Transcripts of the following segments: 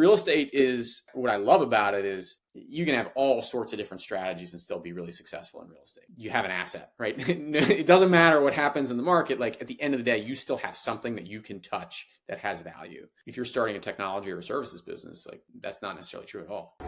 real estate is, what I love about it is you can have all sorts of different strategies and still be really successful in real estate. You have an asset, right? It doesn't matter what happens in the market. Like at the end of the day, you still have something that you can touch that has value. If you're starting a technology or a services business, like that's not necessarily true at all.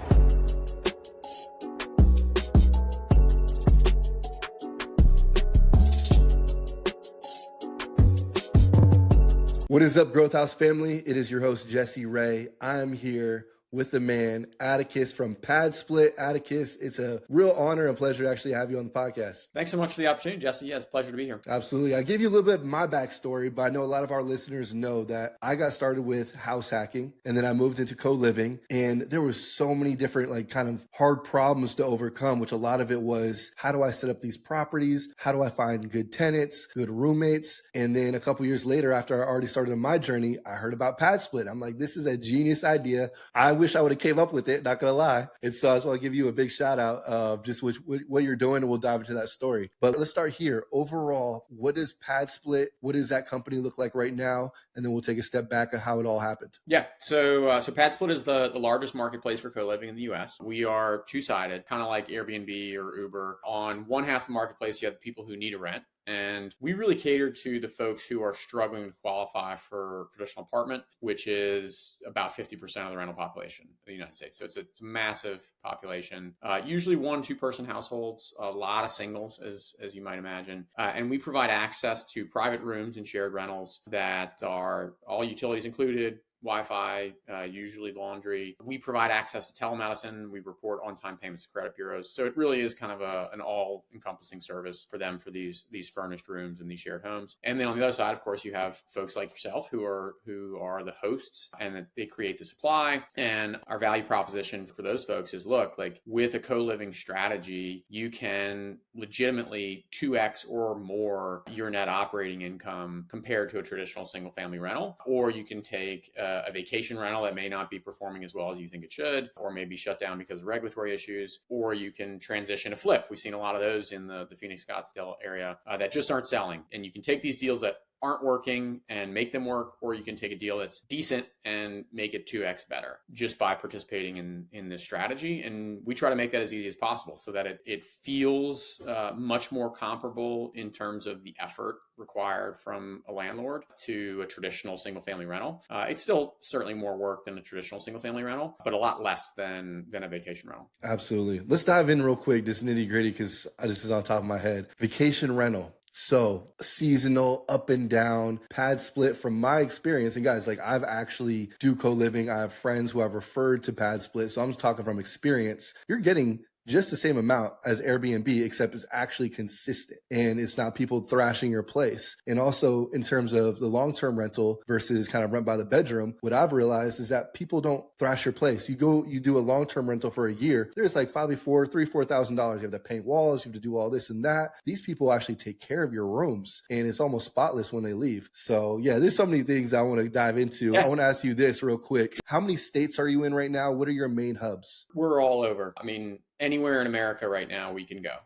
What is up, Growth House family? It is your host, Jesse Ray. I'm here with the man, Atticus from PadSplit. Atticus, it's a real honor and pleasure to actually have you on the podcast. Thanks so much for the opportunity, Jesse. Yeah, it's a pleasure to be here. Absolutely. I gave you a little bit of my backstory, but I know a lot of our listeners know that I got started with house hacking and then I moved into co-living, and there was so many different kind of hard problems to overcome, which a lot of it was, how do I set up these properties? How do I find good tenants, good roommates? And then a couple years later, after I already started on my journey, I heard about PadSplit. I'm like, this is a genius idea. I wish I would have came up with it, not gonna lie. And so I just want to give you a big shout out of just what you're doing, and we'll dive into that story. But let's start here. Overall, what does PadSplit, what does that company look like right now? And then we'll take a step back of how it all happened. Yeah, so PadSplit is the largest marketplace for co-living in the US. We are two-sided, kind of like Airbnb or Uber. On one half of the marketplace, you have the people who need a rent. And we really cater to the folks who are struggling to qualify for traditional apartment, which is about 50% of the rental population of the United States. So it's a massive population, usually 1-2 person households, a lot of singles, as you might imagine. And we provide access to private rooms and shared rentals that are all utilities included, Wi-Fi, usually laundry. We provide access to telemedicine. We report on-time payments to credit bureaus. So it really is kind of an all-encompassing service for them for these furnished rooms and these shared homes. And then on the other side, of course, you have folks like yourself who are the hosts, and they create the supply. And our value proposition for those folks is, look, like with a co-living strategy, you can legitimately 2x or more your net operating income compared to a traditional single-family rental, or you can take a vacation rental that may not be performing as well as you think it should, or maybe shut down because of regulatory issues, or you can transition to flip. We've seen a lot of those in the Phoenix Scottsdale area that just aren't selling. And you can take these deals that aren't working and make them work, or you can take a deal that's decent and make it 2x better just by participating in this strategy. And we try to make that as easy as possible so that it feels much more comparable in terms of the effort required from a landlord to a traditional single family rental. It's still certainly more work than a traditional single family rental, but a lot less than a vacation rental. Absolutely. Let's dive in real quick, this nitty gritty, because this is on top of my head. Vacation rental. So seasonal, up and down, PadSplit from my experience. And guys, I've actually do co-living. I have friends who I've referred to PadSplit. So I'm talking from experience. You're getting just the same amount as Airbnb, except it's actually consistent and it's not people thrashing your place. And also in terms of the long-term rental versus kind of rent by the bedroom, what I've realized is that people don't thrash your place. You do a long-term rental for a year. There's probably $4,000. You have to paint walls. You have to do all this and that. These people actually take care of your rooms, and it's almost spotless when they leave. So yeah, there's so many things I want to dive into. Yeah. I want to ask you this real quick. How many states are you in right now? What are your main hubs? We're all over. I mean, anywhere in America right now we can go.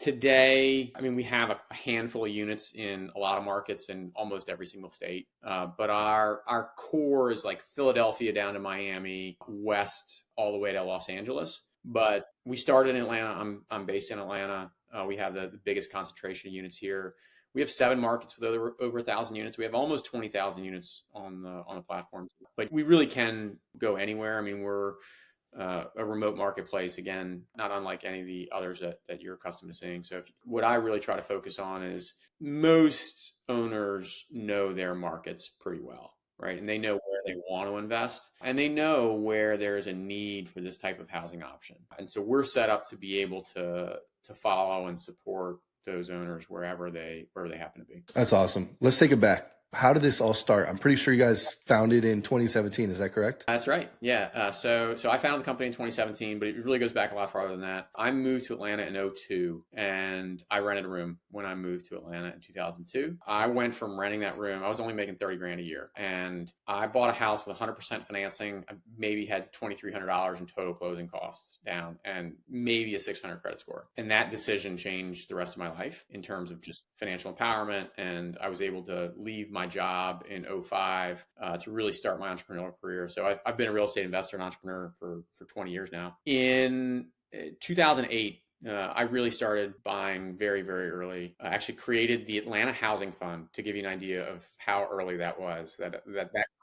Today, we have a handful of units in a lot of markets in almost every single state. But our core is like Philadelphia down to Miami, west all the way to Los Angeles. But we started in Atlanta. I'm based in Atlanta. We have the biggest concentration of units here. We have 7 markets with over 1,000 units. We have almost 20,000 units on the platform. But we really can go anywhere. We're a remote marketplace, again, not unlike any of the others that you're accustomed to seeing. So what I really try to focus on is most owners know their markets pretty well, right? And they know where they want to invest, and they know where there's a need for this type of housing option. And so we're set up to be able to follow and support those owners wherever they happen to be. That's awesome. Let's take it back. How did this all start? I'm pretty sure you guys founded in 2017. Is that correct? That's right. Yeah. So I founded the company in 2017, but it really goes back a lot farther than that. I moved to Atlanta in 2002, and I rented a room when I moved to Atlanta in 2002. I went from renting that room. I was only making $30,000 a year, and I bought a house with 100% financing. I maybe had $2,300 in total closing costs down, and maybe a 600 credit score. And that decision changed the rest of my life in terms of just financial empowerment. And I was able to leave my my job in '05 to really start my entrepreneurial career. So I've been a real estate investor and entrepreneur for 20 years now. In 2008, I really started buying very, very early. I actually created the Atlanta Housing Fund to give you an idea of how early that was, that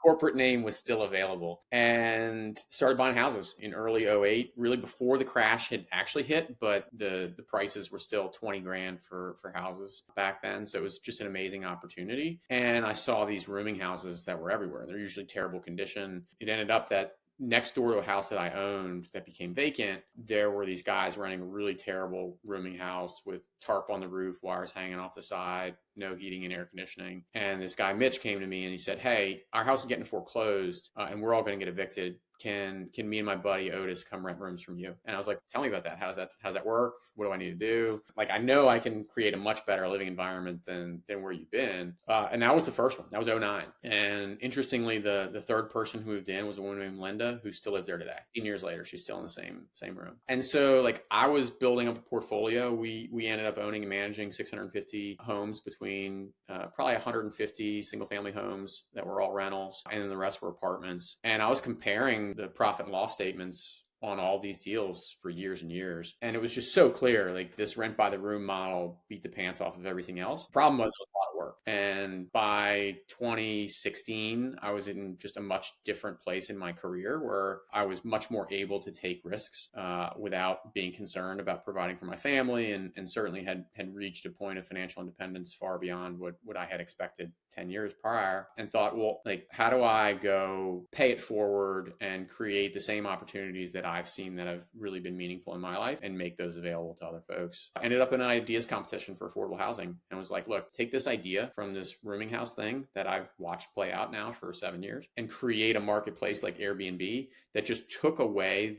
corporate name was still available, and started buying houses in early '08, really before the crash had actually hit, but the prices were still 20 grand for houses back then. So it was just an amazing opportunity. And I saw these rooming houses that were everywhere. They're usually terrible condition. It ended up that next door to a house that I owned that became vacant, there were these guys running a really terrible rooming house with tarp on the roof, wires hanging off the side, no heating and air conditioning. And this guy, Mitch, came to me and he said, "Hey, our house is getting foreclosed and we're all going to get evicted. Can me and my buddy Otis come rent rooms from you?" And I was like, "Tell me about that. How does that work? What do I need to do?" Like, I know I can create a much better living environment than where you've been. And that was the first one. That was '09. And interestingly, the third person who moved in was a woman named Linda, who still lives there today. 10 years later, she's still in the same room. And so, like, I was building up a portfolio. We ended up owning and managing 650 homes between probably 150 single family homes that were all rentals, and then the rest were apartments. And I was comparing the profit and loss statements on all these deals for years and years. And it was just so clear, like, this rent by the room model beat the pants off of everything else. Problem was, it was a lot of work. And by 2016, I was in just a much different place in my career where I was much more able to take risks without being concerned about providing for my family, and certainly had reached a point of financial independence far beyond what I had expected 10 years prior, and thought, well, like, how do I go pay it forward and create the same opportunities that I've seen that have really been meaningful in my life and make those available to other folks? I ended up in an ideas competition for affordable housing and was like, look, take this idea from this rooming house thing that I've watched play out now for 7 years and create a marketplace like Airbnb that just took away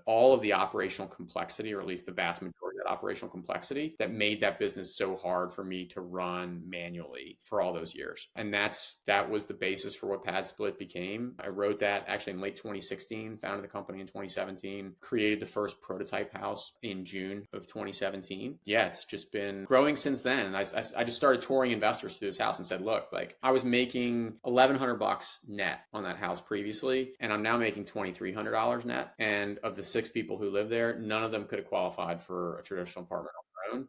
all of the operational complexity, or at least the vast majority of that operational complexity that made that business so hard for me to run manually for all those years. And that was the basis for what PadSplit became. I wrote that actually in late 2016, founded the company in 2017, created the first prototype house in June of 2017. Yeah, it's just been growing since then. I just started touring investors through this house and said, look, like, I was making $1,100 net on that house previously, and I'm now making $2,300 net. And of the 6 people who live there, none of them could have qualified for a traditional apartment.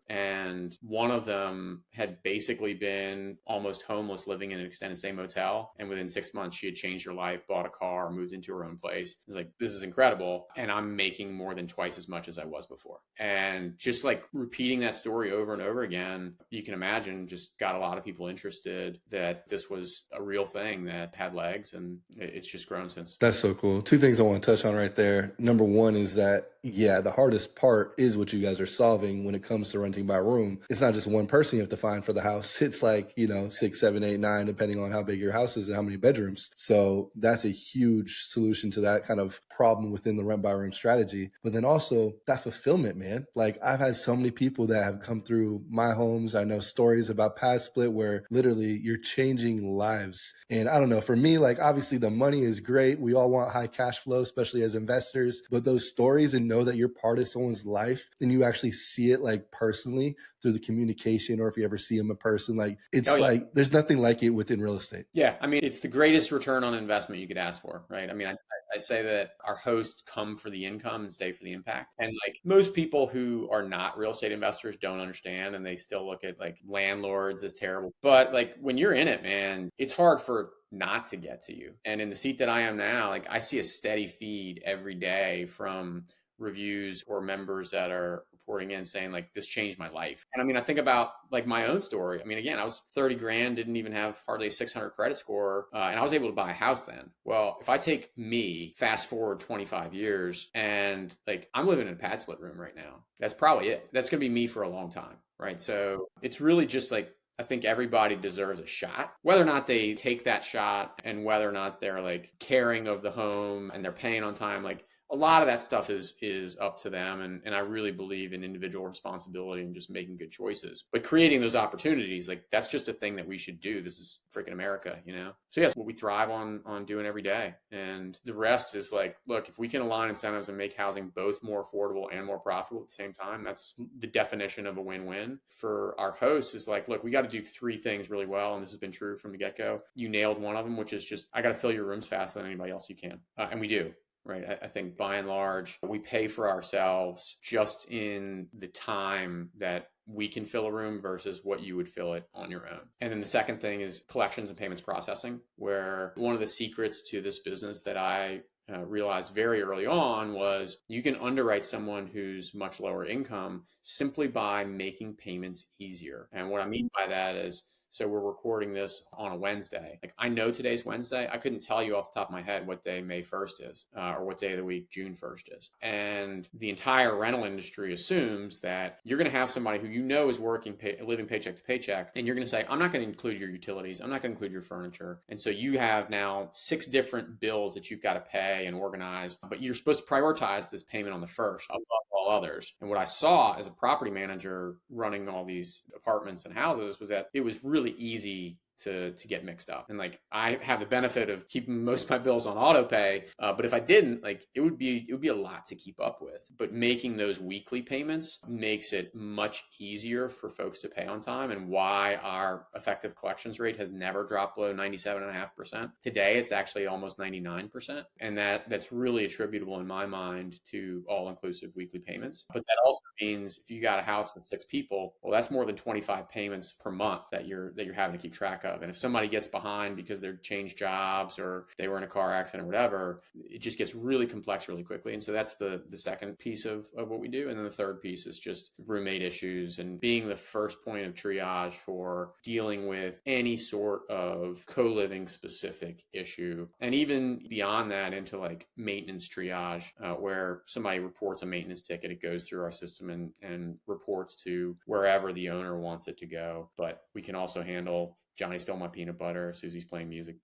And one of them had basically been almost homeless, living in an extended stay motel. And within 6 months, she had changed her life, bought a car, moved into her own place. It was like, this is incredible. And I'm making more than twice as much as I was before. And just like repeating that story over and over again, you can imagine, just got a lot of people interested that this was a real thing that had legs, and it's just grown since. That's so cool. 2 things I want to touch on right there. Number one is that, yeah, the hardest part is what you guys are solving when it comes to renting by room. It's not just one person you have to find for the house. It's like, 6, 7, 8, 9, depending on how big your house is and how many bedrooms. So that's a huge solution to that kind of problem within the rent by room strategy. But then also that fulfillment, man. Like, I've had so many people that have come through my homes. I know stories about PadSplit where literally you're changing lives. And I don't know, for me, like, obviously the money is great. We all want high cash flow, especially as investors, but those stories, and know that you're part of someone's life and you actually see it, like, personally through the communication, or if you ever see them in person, like, it's like, there's nothing like it within real estate. Yeah. I mean, it's the greatest return on investment you could ask for, right? I mean, I say that our hosts come for the income and stay for the impact. And like, most people who are not real estate investors don't understand, and they still look at like landlords as terrible. But like, when you're in it, man, it's hard for not to get to you. And in the seat that I am now, like, I see a steady feed every day from reviews or members that are reporting in saying, like, this changed my life. And I mean, I think about like my own story. I mean, again, I was 30 grand, didn't even have hardly a 600 credit score. And I was able to buy a house then. Well, if I take me fast forward 25 years, and like, I'm living in a PadSplit room right now, that's probably it. That's going to be me for a long time. Right. So it's really just like, I think everybody deserves a shot, whether or not they take that shot and whether or not they're like caring of the home and they're paying on time. Like, a lot of that stuff is up to them. And I really believe in individual responsibility and just making good choices. But creating those opportunities, like that's just a thing that we should do. This is freaking America, you know? So yes, what we thrive on doing every day. And the rest is like, look, if we can align incentives and make housing both more affordable and more profitable at the same time, that's the definition of a win-win. For our hosts is like, look, we got to do three things really well. And this has been true from the get-go. You nailed one of them, which is just, I got to fill your rooms faster than anybody else you can. And we do. Right. I think by and large, we pay for ourselves just in the time that we can fill a room versus what you would fill it on your own. And then the second thing is collections and payments processing, where one of the secrets to this business that I realized very early on was you can underwrite someone who's much lower income simply by making payments easier. And what I mean by that is, so we're recording this on a Wednesday. Like I know today's Wednesday. I couldn't tell you off the top of my head what day May 1st is or what day of the week June 1st is. And the entire rental industry assumes that you're going to have somebody who you know is working, living paycheck to paycheck. And you're going to say, I'm not going to include your utilities. I'm not going to include your furniture. And so you have now 6 different bills that you've got to pay and organize. But you're supposed to prioritize this payment on the first above all others. And what I saw as a property manager running all these apartments and houses was that it was really easy to get mixed up. And like I have the benefit of keeping most of my bills on auto pay, but if I didn't, like it would be a lot to keep up with. But making those weekly payments makes it much easier for folks to pay on time, and why our effective collections rate has never dropped below 97.5%. Today it's actually almost 99%, and that's really attributable in my mind to all-inclusive weekly payments. But that also means if you got a house with 6 people, well, that's more than 25 payments per month that you're having to keep track of. And if somebody gets behind because they've changed jobs or they were in a car accident or whatever, it just gets really complex really quickly. And so that's the second piece of what we do. And then the third piece is just roommate issues and being the first point of triage for dealing with any sort of co-living specific issue. And even beyond that into like maintenance triage, where somebody reports a maintenance ticket, it goes through our system and reports to wherever the owner wants it to go. But we can also handle Johnny stole my peanut butter, Susie's playing music,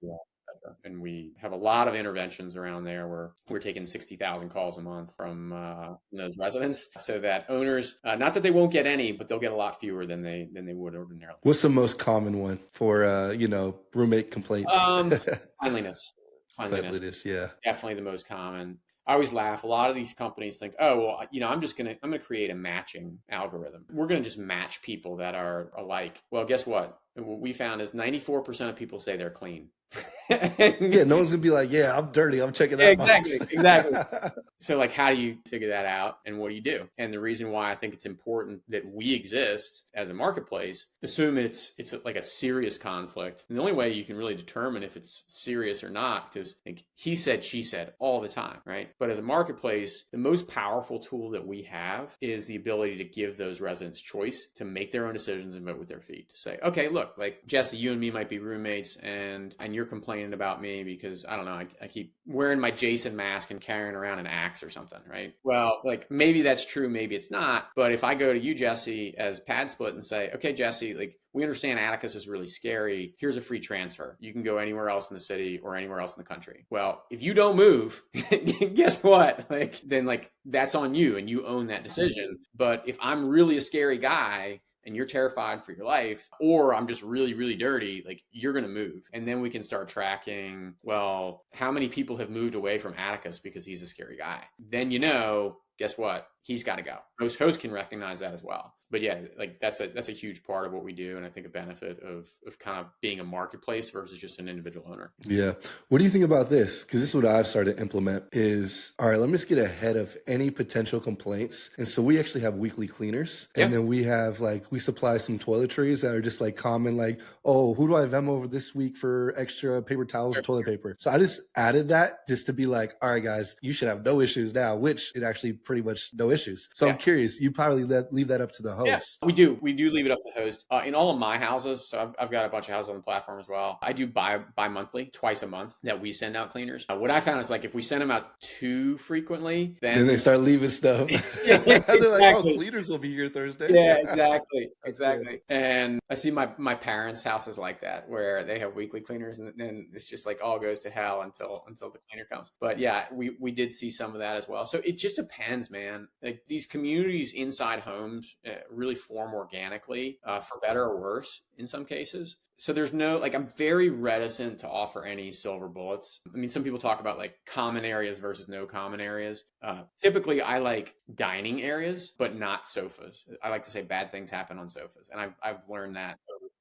etc. And we have a lot of interventions around there where we're taking 60,000 calls a month from those residents, so that owners, not that they won't get any, but they'll get a lot fewer than they would ordinarily. What's the most common one for roommate complaints? Cleanliness. Cleanliness, yeah, definitely the most common. I always laugh. A lot of these companies think, oh, well, I'm gonna create a matching algorithm. We're gonna just match people that are alike. Well, guess what? What we found is 94% of people say they're clean. Yeah, no one's gonna be like, yeah, I'm dirty, I'm checking that exactly box. So like, how do you figure that out, and what do you do? And the reason why I think it's important that we exist as a marketplace, assume it's like a serious conflict. And the only way you can really determine if it's serious or not, because like he said, she said all the time, right? But as a marketplace, the most powerful tool that we have is the ability to give those residents choice to make their own decisions and vote with their feet. To say, okay, look, like Jesse, you and me might be roommates, and you're complaining about me because I don't know, I keep wearing my Jason mask and carrying around an axe or something, right? Well, like maybe that's true, maybe it's not. But if I go to you, Jesse, as PadSplit and say, okay, Jesse, like we understand Atticus is really scary. Here's a free transfer. You can go anywhere else in the city or anywhere else in the country. Well, if you don't move, guess what? Like then like that's on you and you own that decision. But if I'm really a scary guy and you're terrified for your life, or I'm just really, really dirty, like you're going to move. And then we can start tracking, well, how many people have moved away from Atticus because he's a scary guy? Then, guess what? He's got to go. Most hosts can recognize that as well. But yeah, like that's a huge part of what we do. And I think a benefit of kind of being a marketplace versus just an individual owner. Yeah. What do you think about this? Because this is what I've started to implement is, all right, let me just get ahead of any potential complaints. And so we actually have weekly cleaners. And then we have we supply some toiletries that are just like common, like, oh, who do I Venmo over this week for extra paper towels or toilet paper? So I just added that just to be like, all right, guys, you should have no issues now, which it actually pretty much no issues. So Yeah. I'm curious, you probably leave that up to the Yeah, host. we do. We do leave it up to the host. In all of my houses, so I've got a bunch of houses on the platform as well. I do bi-monthly, twice a month that we send out cleaners. What I found is like if we send them out too frequently, Then they then start leaving stuff. yeah, They're like, oh, exactly. cleaners will be here Thursday. Yeah, exactly, That's good. exactly. And I see my parents' houses like that, where they have weekly cleaners, and then it's just like all goes to hell until the cleaner comes. But yeah, we did see some of that as well. So it just depends, man. Like these communities inside homes really form organically, for better or worse in some cases. So there's no, like, I'm very reticent to offer any silver bullets. I mean, some people talk about like common areas versus no common areas. Typically, I like dining areas, but not sofas. I like to say bad things happen on sofas. And I've learned that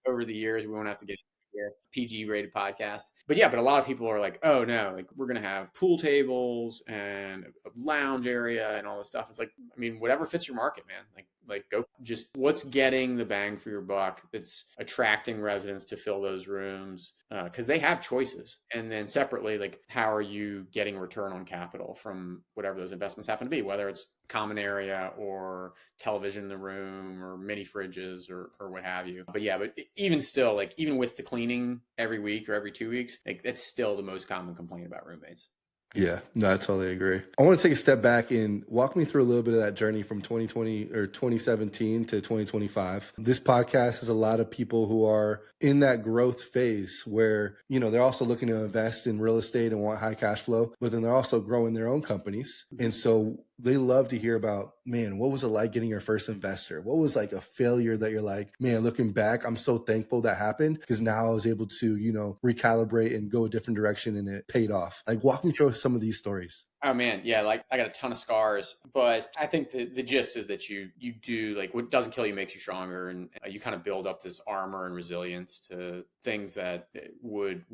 over the years. We won't have to get here. PG rated podcast. But yeah, but a lot of people are like, oh no, like we're going to have pool tables and a lounge area and all this stuff. It's like, I mean, whatever fits your market, man. Like go just what's getting the bang for your buck that's attracting residents to fill those rooms, because they have choices. And then separately, like how are you getting return on capital from whatever those investments happen to be, whether it's common area or television in the room or mini fridges or what have you. But yeah, but even still, like even with the cleaning every week or every 2 weeks, like that's still the most common complaint about roommates. Yeah, no, I totally agree. I want to take a step back and walk me through a little bit of that journey from 2020 or 2017 to 2025. This podcast has a lot of people who are in that growth phase where, you know, they're also looking to invest in real estate and want high cash flow, but then they're also growing their own companies. And so they love to hear about, man, what was it like getting your first investor? What was like a failure that you're like, man, looking back, I'm so thankful that happened because now I was able to, you know, recalibrate and go a different direction and it paid off. Like walk me through some of these stories. Oh man, yeah, like I got a ton of scars, but I think the gist is that you do, like, what doesn't kill you makes you stronger, and you kind of build up this armor and resilience to things that would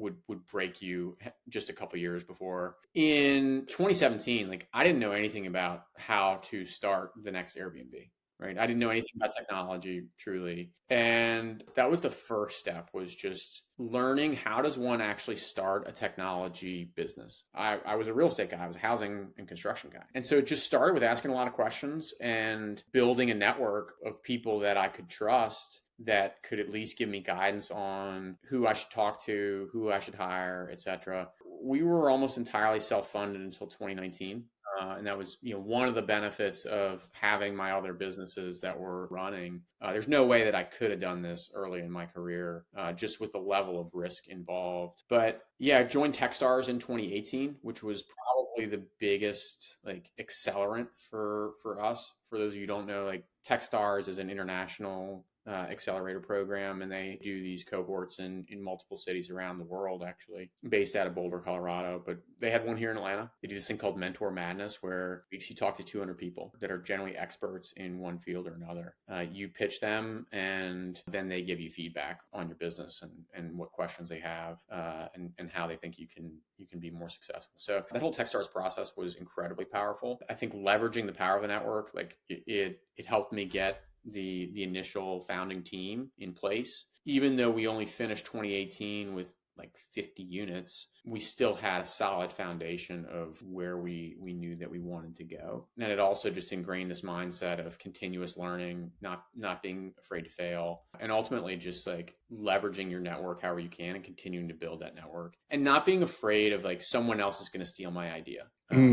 break you just a couple years before. In 2017, like I didn't know anything about how to start the next Airbnb. Right. I didn't know anything about technology, truly. And that was the first step, was just learning how does one actually start a technology business. I was a real estate guy. I was a housing and construction guy. And so it just started with asking a lot of questions and building a network of people that I could trust that could at least give me guidance on who I should talk to, who I should hire, etc. We were almost entirely self-funded until 2019. And that was, you know, one of the benefits of having my other businesses that were running. There's no way that I could have done this early in my career, just with the level of risk involved. But yeah, I joined Techstars in 2018, which was probably the biggest like accelerant for us. For those of you who don't know, like Techstars is an international accelerator program, and they do these cohorts in multiple cities around the world, actually based out of Boulder, Colorado, but they had one here in Atlanta. They do this thing called Mentor Madness, where you talk to 200 people that are generally experts in one field or another. You pitch them, and then they give you feedback on your business and what questions they have, and how they think you can be more successful. So that whole Techstars process was incredibly powerful. I think leveraging the power of the network, like it helped me get the initial founding team in place. Even though we only finished 2018 with like 50 units, we still had a solid foundation of where we knew that we wanted to go. And it also just ingrained this mindset of continuous learning, not being afraid to fail, and ultimately just like leveraging your network however you can and continuing to build that network, and not being afraid of like someone else is going to steal my idea.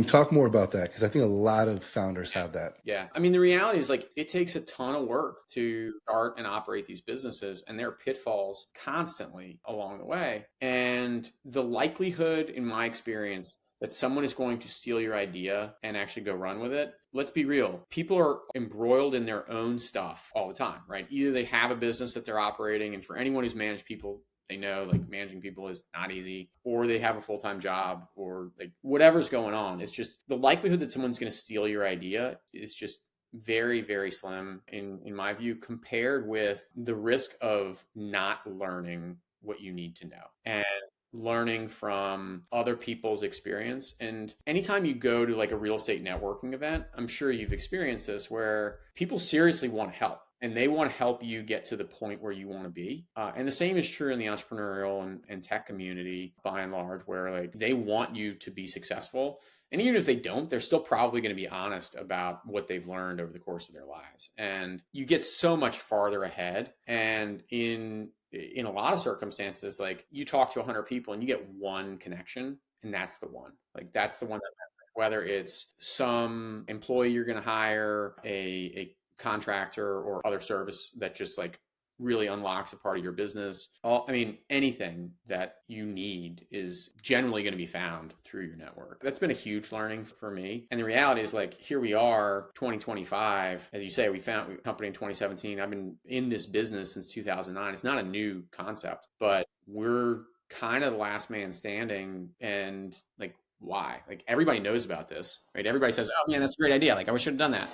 Talk more about that, because I think a lot of founders have that. Yeah. I mean, the reality is like it takes a ton of work to start and operate these businesses, and there are pitfalls constantly along the way. And the likelihood, in my experience, that someone is going to steal your idea and actually go run with it, let's be real. People are embroiled in their own stuff all the time, right? Either they have a business that they're operating, and for anyone who's managed people, they know like managing people is not easy, or they have a full-time job, or like whatever's going on. It's just the likelihood that someone's going to steal your idea is just very, very slim in my view, compared with the risk of not learning what you need to know and learning from other people's experience. And anytime you go to like a real estate networking event, I'm sure you've experienced this, where people seriously want to help. And they want to help you get to the point where you want to be. And the same is true in the entrepreneurial and tech community by and large, where like they want you to be successful. And even if they don't, they're still probably going to be honest about what they've learned over the course of their lives. And you get so much farther ahead. And in a lot of circumstances, like you talk to 100 people and you get one connection, and that's the one. Like that's the one that matters. Whether it's some employee you're going to hire, a contractor or other service that just like really unlocks a part of your business. I mean, anything that you need is generally going to be found through your network. That's been a huge learning for me. And the reality is like, here we are, 2025. As you say, we found a company in 2017. I've been in this business since 2009. It's not a new concept, but we're kind of the last man standing. And like, why? Like everybody knows about this, right? Everybody says, oh man, that's a great idea. Like I should have done that.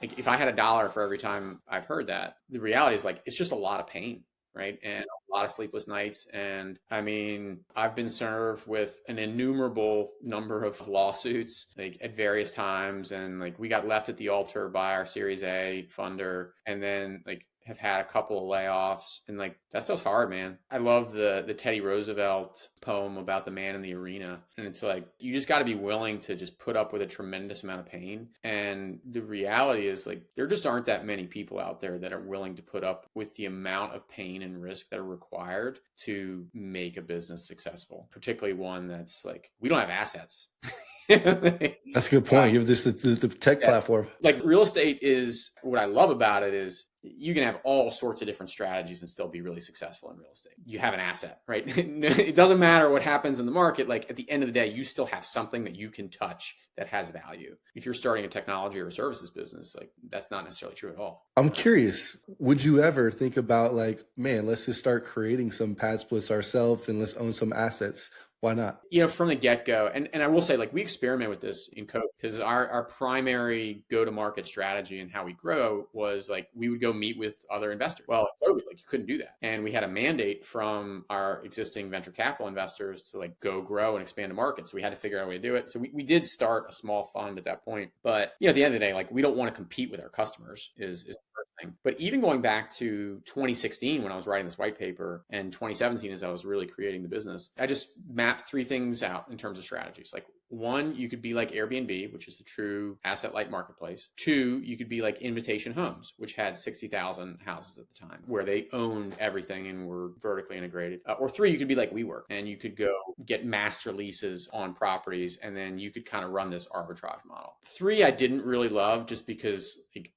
Like if I had $1 for every time I've heard that, the reality is like it's just a lot of pain, right? And a lot of sleepless nights. And I mean, I've been served with an innumerable number of lawsuits like at various times. And like we got left at the altar by our Series A funder. And then like have had a couple of layoffs, and like that stuff's hard, man. I love the Teddy Roosevelt poem about the man in the arena, and it's like you just got to be willing to just put up with a tremendous amount of pain. And the reality is like there just aren't that many people out there that are willing to put up with the amount of pain and risk that are required to make a business successful, particularly one that's like we don't have assets. That's a good point. You have the tech platform. Like real estate is what I love about it is you can have all sorts of different strategies and still be really successful in real estate. You have an asset, right? It doesn't matter what happens in the market. Like at the end of the day, you still have something that you can touch that has value. If you're starting a technology or a services business, like that's not necessarily true at all. I'm curious, would you ever think about like, man, let's just start creating some PadSplits ourselves and let's own some assets? Why not? You know, from the get-go, and I will say, like, we experiment with this in COVID because our primary go-to-market strategy and how we grow was like we would go meet with other investors. Well, at COVID, like you couldn't do that. And we had a mandate from our existing venture capital investors to like go grow and expand the market. So we had to figure out a way to do it. So we did start a small fund at that point. But, you know, at the end of the day, like we don't want to compete with our customers is the first thing. But even going back to 2016 when I was writing this white paper and 2017 as I was really creating the business, I just mapped 3 things out in terms of strategies. Like 1, you could be like Airbnb, which is a true asset light marketplace. 2, you could be like Invitation Homes, which had 60,000 houses at the time where they owned everything and were vertically integrated. Or 3, you could be like WeWork and you could go get master leases on properties and then you could kind of run this arbitrage model. 3, I didn't really love just because like,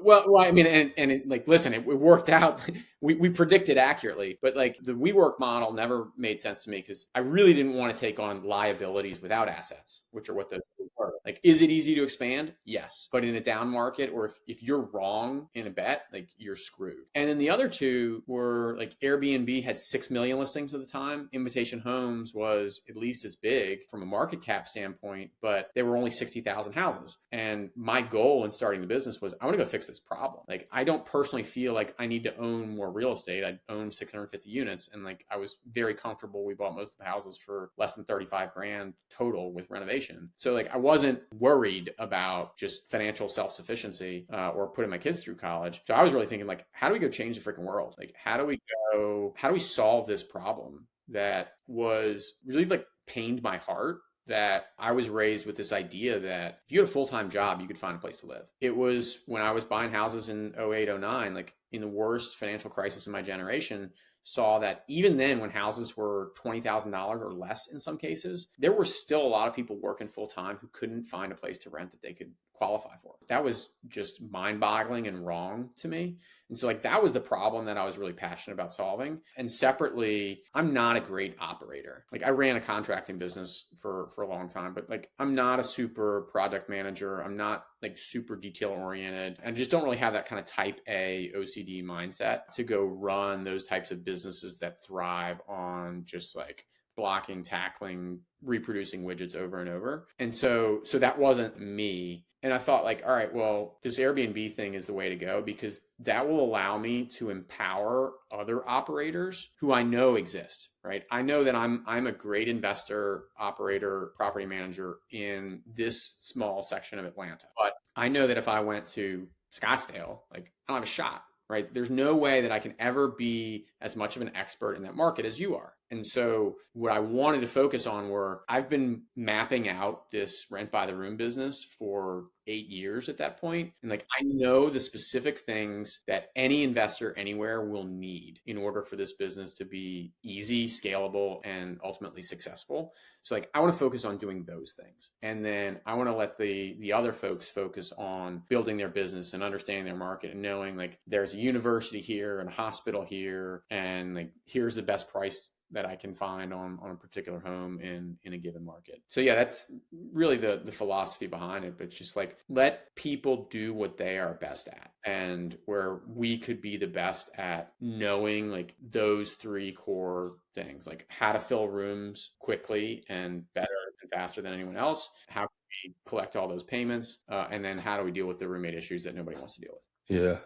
well, I mean, and it, like, listen, it worked out. We predicted accurately, but like the WeWork model never made sense to me because I really didn't want to take on liabilities without assets, which are what those are. Like, is it easy to expand? Yes. But in a down market, or if you're wrong in a bet, like you're screwed. And then the other 2 were like Airbnb had 6 million listings at the time. Invitation Homes was at least as big from a market cap standpoint, but there were only 60,000 houses. And my goal in starting the business was I want to go fix this problem. Like, I don't personally feel like I need to own more real estate. I own 650 units, and like I was very comfortable. We bought most of the houses for less than 35 grand total with renovation. So like I wasn't worried about just financial self-sufficiency or putting my kids through college. So I was really thinking like, how do we go change the freaking world? Like, how do we solve this problem that was really like pained my heart? That I was raised with this idea that if you had a full-time job, you could find a place to live. It was when I was buying houses in 08, 09, like in the worst financial crisis in my generation, saw that even then when houses were $20,000 or less in some cases, there were still a lot of people working full-time who couldn't find a place to rent that they could qualify for. That was just mind-boggling and wrong to me. And so like that was the problem that I was really passionate about solving. And separately, I'm not a great operator. Like I ran a contracting business for a long time, but like I'm not a super project manager. I'm not like super detail oriented. I just don't really have that kind of type A OCD mindset to go run those types of businesses that thrive on just like blocking, tackling, reproducing widgets over and over. And so that wasn't me. And I thought like, all right, well, this Airbnb thing is the way to go because that will allow me to empower other operators who I know exist, right? I know that I'm a great investor, operator, property manager in this small section of Atlanta. But I know that if I went to Scottsdale, like I don't have a shot, right? There's no way that I can ever be as much of an expert in that market as you are. And so what I wanted to focus on were I've been mapping out this rent by the room business for 8 years at that point. And like I know the specific things that any investor anywhere will need in order for this business to be easy, scalable, and ultimately successful. So like I want to focus on doing those things. And then I want to let the other folks focus on building their business and understanding their market and knowing like there's a university here and a hospital here and like here's the best price that I can find on a particular home in a given market. So yeah, that's really the philosophy behind it. But it's just like let people do what they are best at, and where we could be the best at knowing like those three core things, like how to fill rooms quickly and better and faster than anyone else. How can we collect all those payments, and then how do we deal with the roommate issues that nobody wants to deal with? Yeah,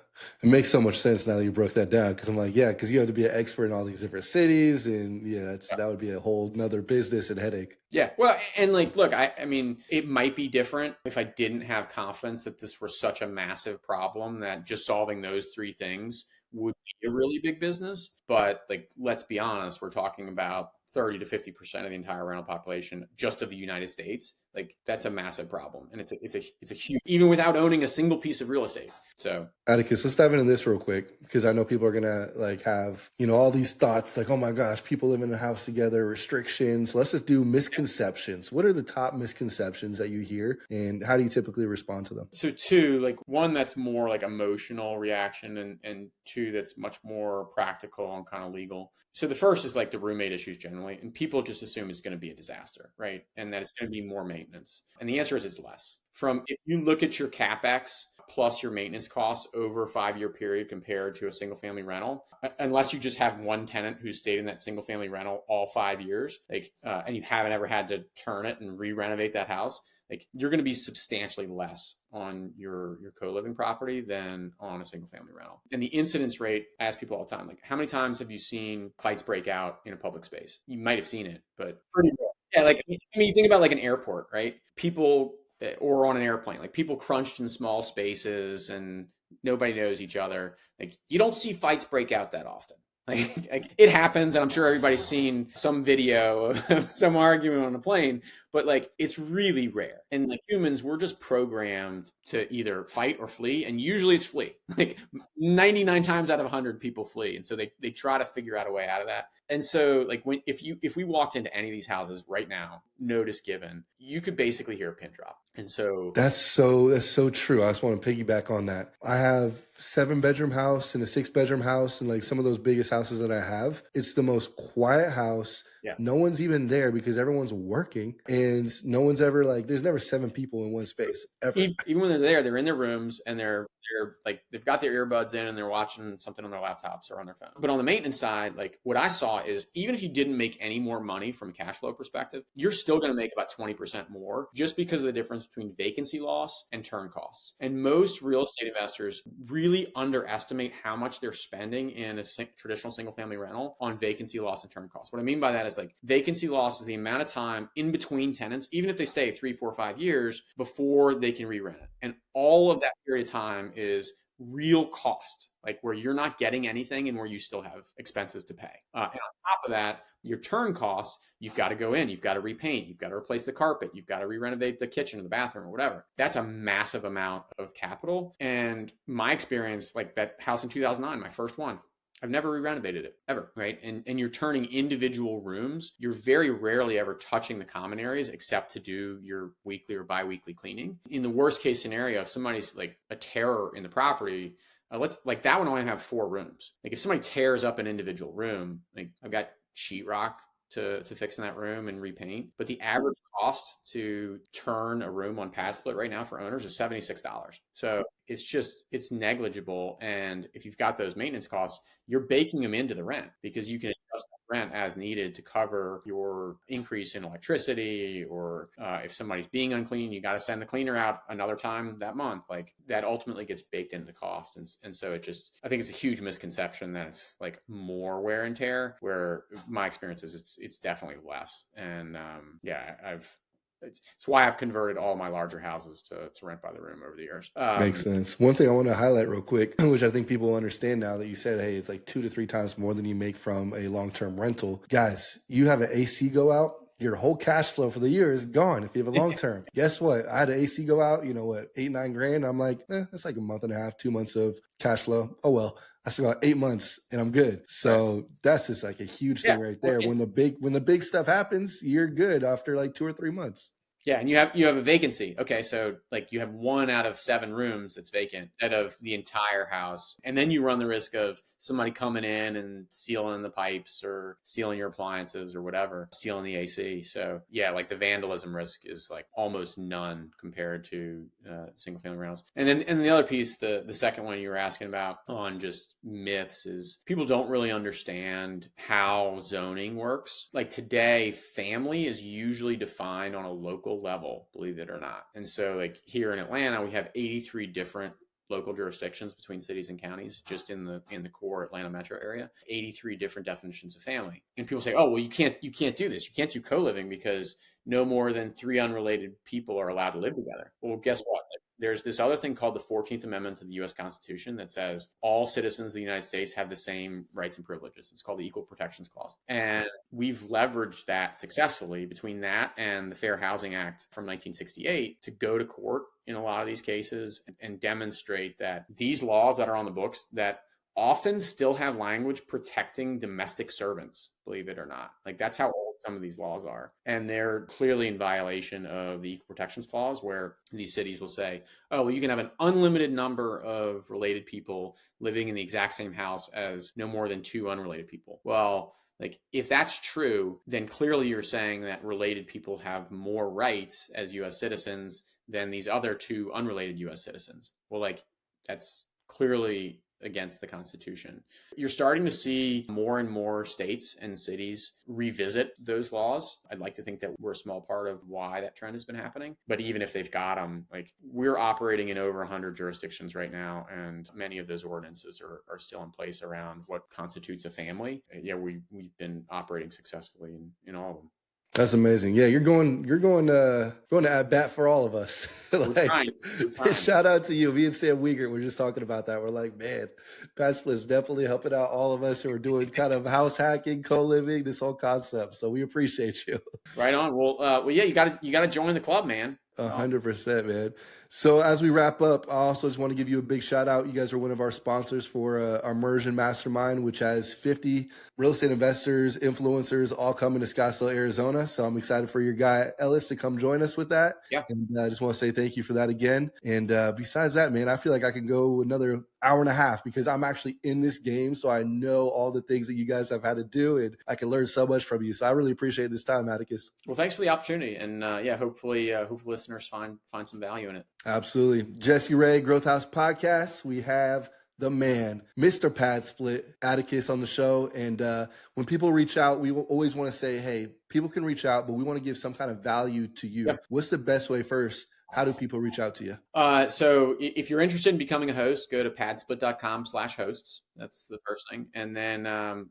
it makes so much sense now that you broke that down because I'm like, yeah, because you have to be an expert in all these different cities, and yeah, that would be a whole nother business and headache. Yeah. Well, and like, look, I mean, it might be different if I didn't have confidence that this were such a massive problem that just solving those three things would be a really big business. But like, let's be honest, we're talking about 30 to 50% of the entire rental population just of the United States. Like that's a massive problem. And it's a huge, even without owning a single piece of real estate. So Atticus, let's dive into this real quick because I know people are gonna like have all these thoughts like, oh my gosh, people live in a house together, restrictions. Let's just do misconceptions. What are the top misconceptions that you hear, and how do you typically respond to them? So two, like one that's more like emotional reaction, and two that's much more practical and kind of legal. So the first is like the roommate issues generally, and people just assume it's going to be a disaster, right? And that it's going to be more maintenance. And the answer is it's less. From if you look at your capex plus your maintenance costs over a 5-year period compared to a single family rental, unless you just have one tenant who stayed in that single family rental all 5 years, like, and you haven't ever had to turn it and re-renovate that house, like you're going to be substantially less on your co-living property than on a single family rental. And the incidence rate, I ask people all the time, like how many times have you seen fights break out in a public space? You might have seen it, but pretty rare. Yeah, like I mean, you think about like an airport, right? People or on an airplane, like people crunched in small spaces and nobody knows each other. Like you don't see fights break out that often. Like it happens, and I'm sure everybody's seen some video of some argument on a plane, but like it's really rare. And like humans, we're just programmed to either fight or flee, and usually it's flee. Like 99 times out of 100, people flee, and so they try to figure out a way out of that. And so like if we walked into any of these houses right now, notice given, you could basically hear a pin drop. And so That's so true. I just want to piggyback on that. I have 7-bedroom house and a 6-bedroom house, and like some of those biggest houses that I have, it's the most quiet house. yeah. No one's even there because everyone's working, and no one's ever like. There's never 7 people in one space ever. Even when they're there, they're in their rooms and they're like they've got their earbuds in and they're watching something on their laptops or on their phone. But on the maintenance side, like what I saw is even if you didn't make any more money from a cash flow perspective, you're still going to make about 20% more just because of the difference between vacancy loss and turn costs. And most real estate investors really underestimate how much they're spending in a traditional single family rental on vacancy loss and turn costs. What I mean by that is like vacancy loss is the amount of time in between tenants, even if they stay 3, 4, 5 years before they can re-rent it. And all of that period of time is real cost, like where you're not getting anything and where you still have expenses to pay. And on top of that, your turn costs, you've got to go in, you've got to repaint, you've got to replace the carpet, you've got to re-renovate the kitchen or the bathroom or whatever. That's a massive amount of capital. And my experience, like that house in 2009, my first one, I've never re-renovated it ever, right? And you're turning individual rooms. You're very rarely ever touching the common areas except to do your weekly or bi-weekly cleaning. In the worst case scenario, if somebody's like a terror in the property, let's like that one only have 4 rooms. Like if somebody tears up an individual room, like I've got sheetrock to fix in that room and repaint. But the average cost to turn a room on PadSplit right now for owners is $76. So it's negligible. And if you've got those maintenance costs, you're baking them into the rent because you can adjust the rent as needed to cover your increase in electricity, or if somebody's being unclean, you got to send the cleaner out another time that month. Like that ultimately gets baked into the cost. And so I think it's a huge misconception that it's like more wear and tear, where my experience is it's definitely less. And yeah, It's why I've converted all my larger houses to rent by the room over the years. Makes sense. One thing I want to highlight real quick, which I think people understand now that you said, hey, it's like 2 to 3 times more than you make from a long-term rental. Guys, you have an AC go out, your whole cash flow for the year is gone if you have a long term. Guess what? I had an AC go out, you know what, 8-9 grand. I'm like, it's like a month and a half, 2 months of cash flow. Oh well, I still got 8 months and I'm good. So Right. that's just like a huge Yeah. thing right Well, there. When the big stuff happens, you're good after like 2 or 3 months. yeah, and you have a vacancy. Okay, so like you have 1 out of 7 rooms that's vacant out of the entire house, and then you run the risk of somebody coming in and stealing the pipes or stealing your appliances or whatever, stealing the AC. So yeah, like the vandalism risk is like almost none compared to single family rentals. And the other piece, the second one you were asking about on just myths is people don't really understand how zoning works. Like today, family is usually defined on a local level, believe it or not. And so like here in Atlanta, we have 83 different local jurisdictions between cities and counties just in the core Atlanta metro area. 83 different definitions of family. And people say, "Oh, well you can't do this. You can't do co-living because no more than 3 unrelated people are allowed to live together." Well, guess what? There's this other thing called the 14th Amendment to the US Constitution that says all citizens of the United States have the same rights and privileges. It's called the Equal Protections Clause. And we've leveraged that successfully between that and the Fair Housing Act from 1968 to go to court in a lot of these cases and demonstrate that these laws that are on the books that often still have language protecting domestic servants, believe it or not. Like that's how old some of these laws are. And they're clearly in violation of the Equal Protections Clause, where these cities will say, oh, well, you can have an unlimited number of related people living in the exact same house as no more than 2 unrelated people. Well, like if that's true, then clearly you're saying that related people have more rights as US citizens than these other 2 unrelated US citizens. Well, like that's clearly against the Constitution. You're starting to see more and more states and cities revisit those laws. I'd like to think that we're a small part of why that trend has been happening. But even if they've got them, like we're operating in over 100 jurisdictions right now, and many of those ordinances are still in place around what constitutes a family. Yeah, we've been operating successfully in all of them. That's amazing. Yeah, going to at bat for all of us. Like, We're trying. shout out to you. Me and Sam Wiegert were just talking about that. We're like, man, PadSplit is definitely helping out all of us who are doing kind of house hacking, co-living, this whole concept. So we appreciate you. Right on. Well, yeah, you got to join the club, man. 100%, man. So as we wrap up, I also just want to give you a big shout out. You guys are one of our sponsors for our Immersion Mastermind, which has 50 real estate investors, influencers, all coming to Scottsdale, Arizona. So I'm excited for your guy, Ellis, to come join us with that. Yeah. And I just want to say thank you for that again. And besides that, man, I feel like I can go another hour and a half because I'm actually in this game. So I know all the things that you guys have had to do, and I can learn so much from you. So I really appreciate this time, Atticus. Well, thanks for the opportunity. And yeah, hopefully listeners find some value in it. Absolutely. Jesse Ray, Growth House Podcast. We have the man, Mr. PadSplit, Atticus on the show. And when people reach out, we always want to say, hey, people can reach out, but we want to give some kind of value to you. Yep. What's the best way first? How do people reach out to you? So if you're interested in becoming a host, go to padsplit.com/hosts. That's the first thing. And then,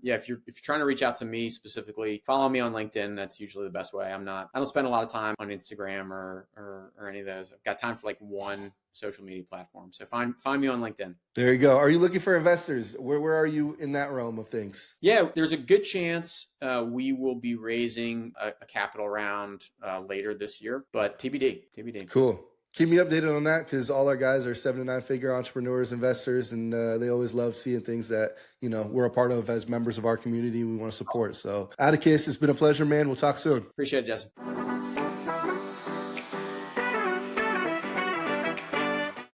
yeah, if you're trying to reach out to me specifically, follow me on LinkedIn. That's usually the best way. I don't spend a lot of time on Instagram or any of those. I've got time for like one social media platform. So find me on LinkedIn. There you go. Are you looking for investors? Where are you in that realm of things? Yeah, there's a good chance we will be raising a capital round later this year, but TBD. Cool. Keep me updated on that because all our guys are 7 to 9 figure entrepreneurs, investors, and they always love seeing things that, you know, we're a part of as members of our community we want to support. So Atticus, it's been a pleasure, man. We'll talk soon. Appreciate it, Jesse.